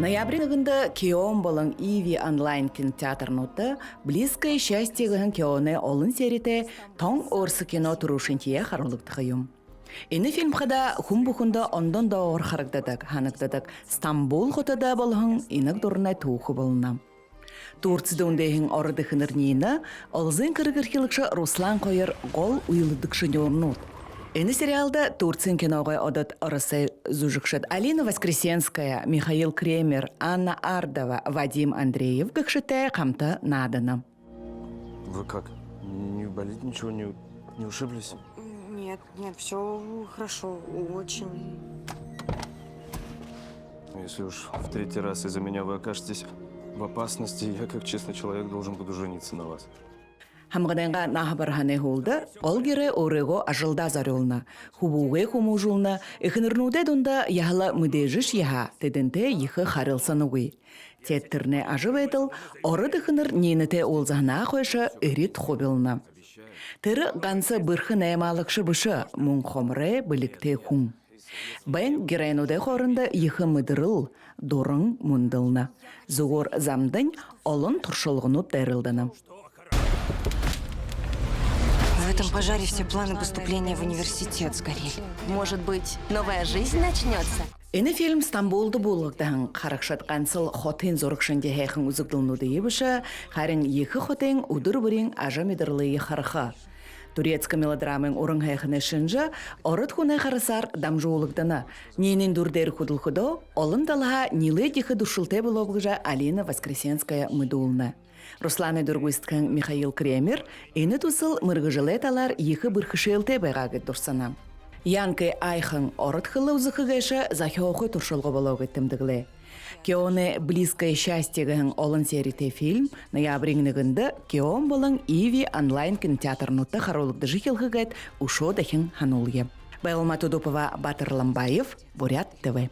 Ноябрь айында Кион болон Иви онлайн кинотеатрнуудаа Близкое счастье гэх киноны олон сериэтэй тон орс кино турушинтие харуулагдах юм. Энэ фильм хада хүн бүхэндээ ондон доор харагдадаг, ханагдадаг Стамбул хотода болон инэг дурнай түүх болно. Турцид үндээхэн ород эхнэрнийна олзын кыргырхилагч Руслан Коер гол уйылдыгшын yornууд. Энэ сериалда Турцин киногой одот орысы зужикшат Алина Воскресенская, Михаил Кремер, Анна Ардова, Вадим Андреев гыкшите камта надана. Вы как? Не болит ничего, не ушиблись? Нет, все хорошо, очень. Если уж в третий раз из-за меня вы окажетесь в опасности, я как честный человек должен буду жениться на вас. Хамгаданга нахабархане холда, олгире орего ажылда зарылна. Хубуге хумужулна, эхнернуде дунда яхла мудежиш яха, теденте ихы харылсануги. Теттерне ажыветл, орыд эхнер ненете олзахна хойша эрит хобилна. Тыры ганса бырхы наймалыкшы бышы, мун хомре биликте хун. Бен герайнуде хорында ихы мыдырыл, дорың мундылна. Зугор замдын олон туршылғыну дәрілдана. В этом пожаре все планы поступления в университет сгорели. Может быть, новая жизнь начнется? Энэ фильм Стамбулды болгодан харакшаткансыл хотын зорыкшынге хэхэн үзэгдэлнуды ебіша, харин екі хотын удыр бірін ажа медірлыйы харыха. Турецка мелодрамын орын хэхіне шынжа, орыт хуне харысар дамжуулыгдана. Нейнин дурдер худылхудо, олын далаға нилы дихы душылте болобғыжа Алина Воскресенская мыдулна. Руслан Эдургуисткан Михаил Кремер, эні тусыл мыргыжылеталар екі бірхішелте байгагыт дұрсана. Янкы айхын орыт хылы узықығайша захиоқы туршылғы болуғы тімдігле. Кионе «Близкое счастье» гэн олон серите фильм ноябрьнігінді Кион болын Иви онлайн кинотеатрнутта харолыгды жихилгігет ушо дахин ханулге. Байлма Тудупова, Батыр Ламбаев, Бурят ТВ.